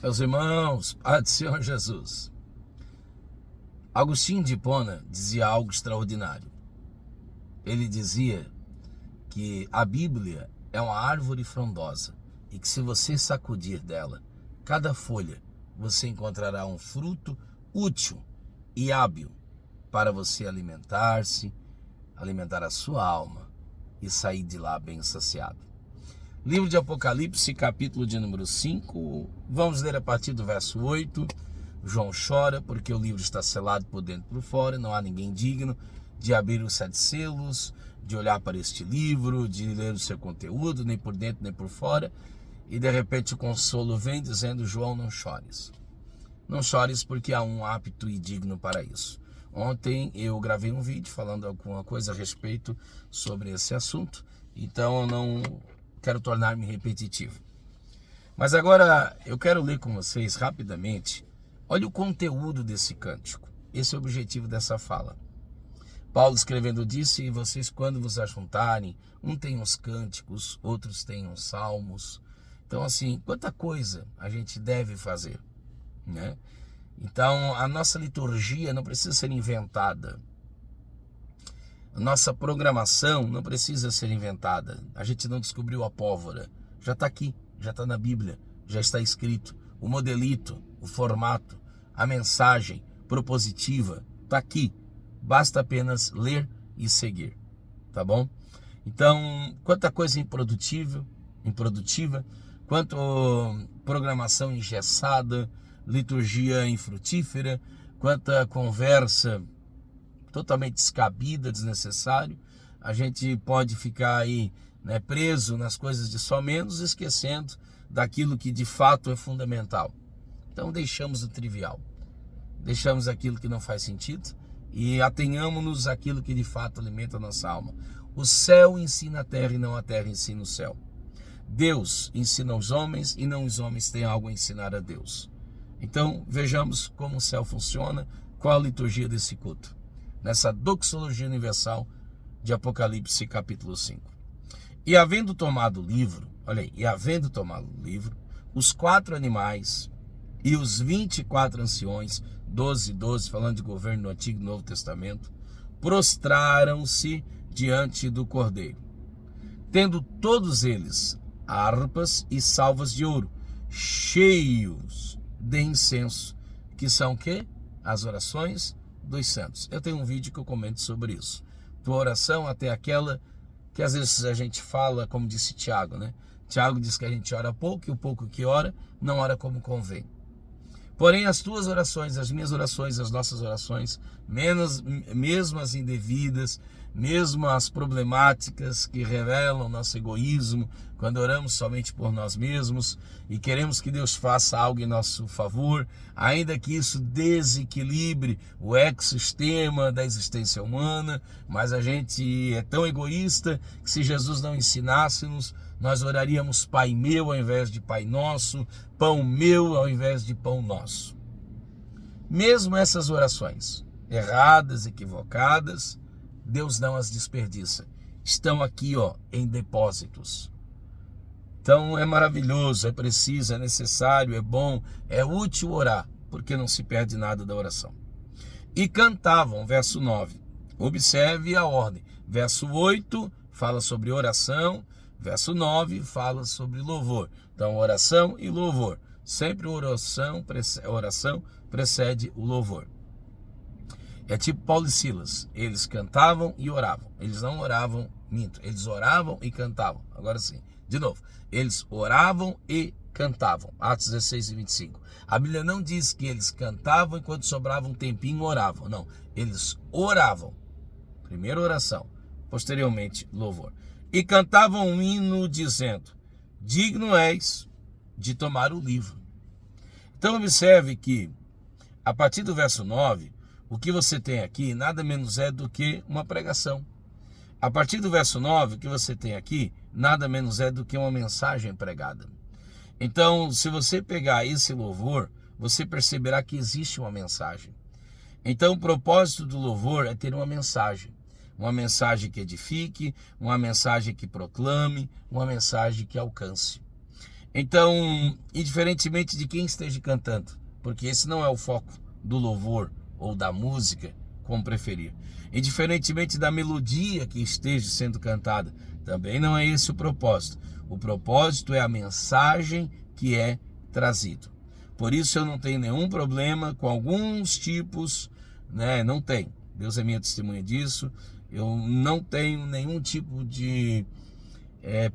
Meus irmãos, paz do Senhor Jesus. Agostinho de Hipona dizia algo extraordinário. Ele dizia que a Bíblia é uma árvore frondosa e que se você sacudir dela cada folha, você encontrará um fruto útil e hábil para você alimentar-se, alimentar a sua alma e sair de lá bem saciado. Livro de Apocalipse, capítulo de número 5, vamos ler a partir do verso 8. João chora porque o livro está selado por dentro e por fora, não há ninguém digno de abrir os 7 selos, de olhar para este livro, de ler o seu conteúdo, nem por dentro nem por fora. E de repente o consolo vem dizendo: João, não chores. Não chores porque há um apto e digno para isso. Ontem eu gravei um vídeo falando alguma coisa a respeito sobre esse assunto, então eu não quero tornar-me repetitivo. Mas agora eu quero ler com vocês rapidamente. Olha o conteúdo desse cântico. Esse é o objetivo dessa fala. Paulo escrevendo disse: vocês quando vos ajuntarem, um tem os cânticos, outros têm os salmos. Então assim, quanta coisa a gente deve fazer, né? Então a nossa liturgia não precisa ser inventada. A nossa programação não precisa ser inventada. A gente não descobriu a pólvora. Já está aqui, já está na Bíblia, já está escrito. O modelito, o formato, a mensagem propositiva está aqui. Basta apenas ler e seguir, tá bom? Então, quanta coisa improdutiva, quanto programação engessada, liturgia infrutífera, quanta conversa totalmente descabida, desnecessário. A gente pode ficar aí, né, preso nas coisas de só menos, esquecendo daquilo que de fato é fundamental. Então deixamos o trivial, deixamos aquilo que não faz sentido e atenhamos-nos àquilo que de fato alimenta a nossa alma. O céu ensina a terra e não a terra ensina o céu. Deus ensina os homens e não os homens têm algo a ensinar a Deus. Então vejamos como o céu funciona, qual a liturgia desse culto, nessa doxologia universal de Apocalipse capítulo 5. E havendo tomado o livro, olha aí, os 4 animais e os 24 anciões, 12, falando de governo no Antigo e Novo Testamento, prostraram-se diante do Cordeiro, tendo todos eles harpas e salvas de ouro, cheios de incenso, que são o quê? As orações dos santos. Eu tenho um vídeo que eu comento sobre isso. Tua oração até aquela que às vezes a gente fala, como disse Tiago, né? Tiago diz que a gente ora pouco e o pouco que ora, não ora como convém. Porém, as tuas orações, as minhas orações, as nossas orações, mesmo as indevidas, mesmo as problemáticas que revelam nosso egoísmo, quando oramos somente por nós mesmos e queremos que Deus faça algo em nosso favor, ainda que isso desequilibre o ecossistema da existência humana, mas a gente é tão egoísta que se Jesus não ensinasse-nos, nós oraríamos Pai meu ao invés de Pai nosso, Pão meu ao invés de Pão nosso. Mesmo essas orações erradas, equivocadas, Deus não as desperdiça. Estão aqui, em depósitos. Então é maravilhoso, é preciso, é necessário, é bom, é útil orar, porque não se perde nada da oração. E cantavam, verso 9. Observe a ordem. Verso 8 fala sobre oração, verso 9 fala sobre louvor. Então oração e louvor. Sempre oração precede o louvor. É tipo Paulo e Silas, eles cantavam e oravam. Eles não oravam, eles oravam e cantavam. Agora sim, de novo, eles oravam e cantavam. Atos 16 e 25. A Bíblia não diz que eles cantavam enquanto sobrava um tempinho oravam. Não, eles oravam. Primeira oração, posteriormente louvor. E cantavam um hino dizendo: digno és de tomar o livro. Então observe que a partir do verso 9, o que você tem aqui nada menos é do que uma pregação. A partir do verso 9, o que você tem aqui nada menos é do que uma mensagem pregada. Então, se você pegar esse louvor, você perceberá que existe uma mensagem. Então, o propósito do louvor é ter uma mensagem que edifique, uma mensagem que proclame, uma mensagem que alcance. Então, indiferentemente de quem esteja cantando, porque esse não é o foco do louvor ou da música, como preferir. Indiferentemente da melodia que esteja sendo cantada, também não é esse o propósito. O propósito é a mensagem que é trazido. Por isso eu não tenho nenhum problema com alguns tipos, né? Não tem. Deus é minha testemunha disso. Eu não tenho nenhum tipo de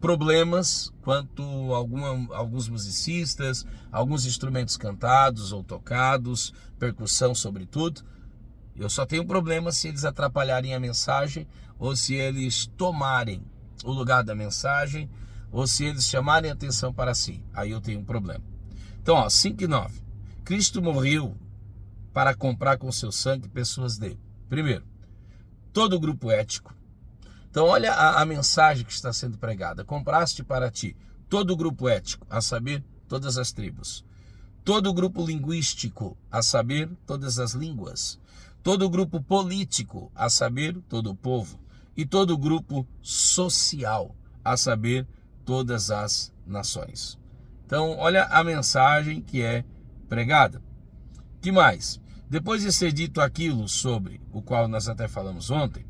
problemas quanto a alguns musicistas, alguns instrumentos cantados ou tocados, percussão sobretudo. Eu só tenho problema se eles atrapalharem a mensagem, ou se eles tomarem o lugar da mensagem, ou se eles chamarem a atenção para si. Aí eu tenho um problema. Então, 5 e 9. Cristo morreu para comprar com seu sangue pessoas dele. Primeiro, todo o grupo ético. Então, olha a mensagem que está sendo pregada. Compraste para ti todo o grupo ético, a saber, todas as tribos. Todo o grupo linguístico, a saber, todas as línguas. Todo o grupo político, a saber, todo o povo. E todo o grupo social, a saber, todas as nações. Então, olha a mensagem que é pregada. Que mais? Depois de ser dito aquilo sobre o qual nós até falamos ontem,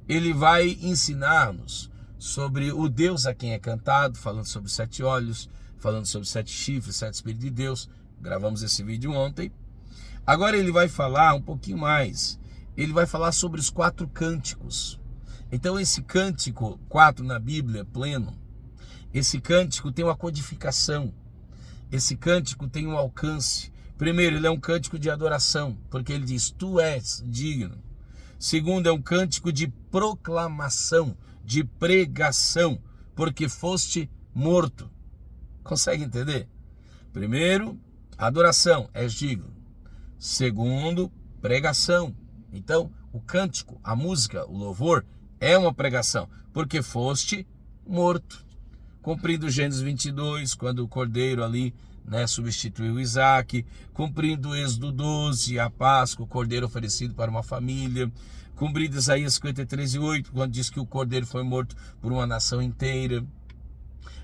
ele vai ensinar-nos sobre o Deus a quem é cantado, falando sobre 7 olhos, falando sobre 7 chifres, 7 Espíritos de Deus. Gravamos esse vídeo ontem. Agora ele vai falar um pouquinho mais. Ele vai falar sobre os 4 cânticos. Então esse cântico 4 na Bíblia, pleno, esse cântico tem uma codificação. Esse cântico tem um alcance. Primeiro, ele é um cântico de adoração, porque ele diz, tu és digno. Segundo, é um cântico de proclamação, de pregação, porque foste morto. Consegue entender? Primeiro, adoração, és digno. Segundo, pregação. Então, o cântico, a música, o louvor, é uma pregação, porque foste morto. Cumprindo Gênesis 22, quando o cordeiro ali, substituiu Isaac, cumprindo Êxodo 12, a Páscoa, o cordeiro oferecido para uma família, cumprindo Isaías 53:8, quando diz que o cordeiro foi morto por uma nação inteira.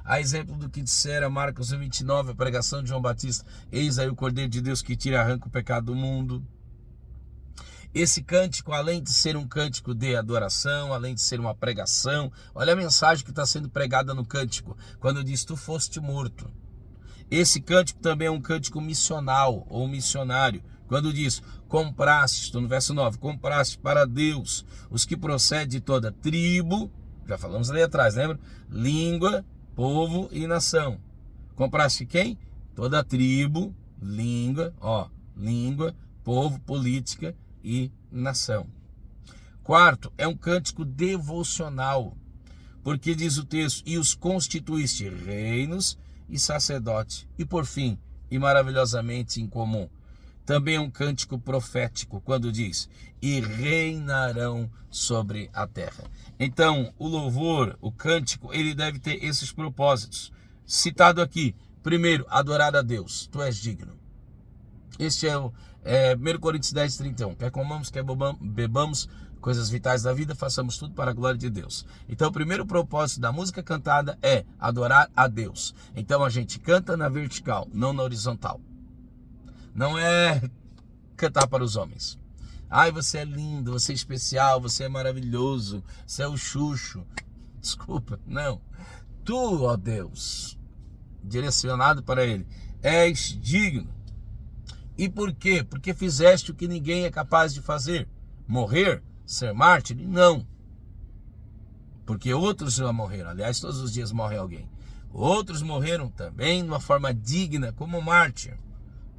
A exemplo do que dissera Marcos 29, a pregação de João Batista, eis aí o cordeiro de Deus que tira e arranca o pecado do mundo. Esse cântico, além de ser um cântico de adoração, além de ser uma pregação, olha a mensagem que está sendo pregada no cântico, quando diz, tu foste morto. Esse cântico também é um cântico missional ou missionário. Quando diz, compraste, estou no verso 9, compraste para Deus os que procedem de toda tribo, já falamos ali atrás, lembra? Língua, povo e nação. Compraste quem? Toda tribo, língua, língua, povo, política e nação. Quarto, é um cântico devocional, porque diz o texto, e os constituíste reinos e sacerdote, e por fim, e maravilhosamente incomum, também é um cântico profético, quando diz, e reinarão sobre a terra. Então, o louvor, o cântico, ele deve ter esses propósitos. Citado aqui, primeiro, adorar a Deus, tu és digno. Este é o 1 Coríntios 10:31, quer comamos, quer bebamos, coisas vitais da vida, façamos tudo para a glória de Deus. Então o primeiro propósito da música cantada é adorar a Deus. Então a gente canta na vertical, não na horizontal. Não é cantar para os homens. Ai, você é lindo, você é especial, você é maravilhoso, você é o Xuxo. Desculpa, não. Tu, ó Deus, direcionado para Ele, és digno. E por quê? Porque fizeste o que ninguém é capaz de fazer. Morrer? Ser mártir? Não. Porque outros já morreram. Aliás, todos os dias morre alguém. Outros morreram também de uma forma digna, como mártir.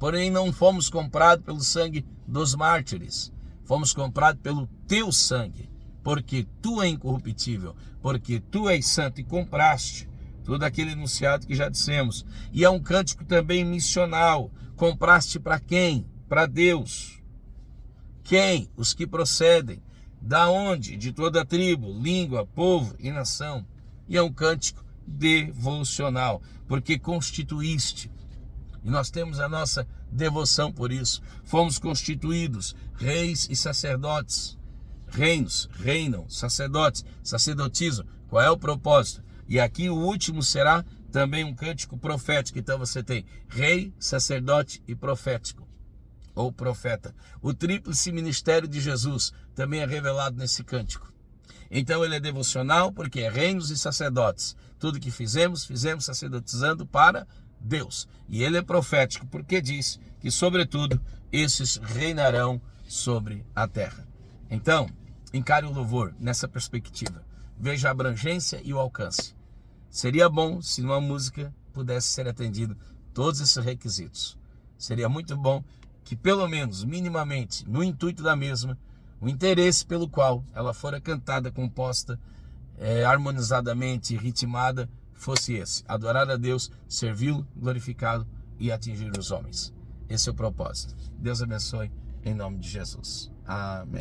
Porém, não fomos comprados pelo sangue dos mártires. Fomos comprados pelo teu sangue. Porque tu é incorruptível. Porque tu és santo e compraste. Todo aquele enunciado que já dissemos. E é um cântico também missional. Compraste para quem? Para Deus. Quem? Os que procedem. Da onde? De toda a tribo, língua, povo e nação. E é um cântico devocional, porque constituíste. E nós temos a nossa devoção por isso. Fomos constituídos reis e sacerdotes. Reinos, reinam, sacerdotes, sacerdotizam. Qual é o propósito? E aqui o último será também um cântico profético. Então você tem rei, sacerdote e profético, ou profeta. O tríplice ministério de Jesus também é revelado nesse cântico. Então ele é devocional porque é reinos e sacerdotes. Tudo que fizemos sacerdotizando para Deus. E ele é profético porque diz que, sobretudo, esses reinarão sobre a terra. Então, encare o louvor nessa perspectiva. Veja a abrangência e o alcance. Seria bom se numa música pudesse ser atendido todos esses requisitos. Seria muito bom que, pelo menos, minimamente, no intuito da mesma, o interesse pelo qual ela fora cantada, composta, harmonizadamente, ritmada, fosse esse: adorar a Deus, servi-lo, glorificá-lo e atingir os homens. Esse é o propósito. Deus abençoe, em nome de Jesus. Amém.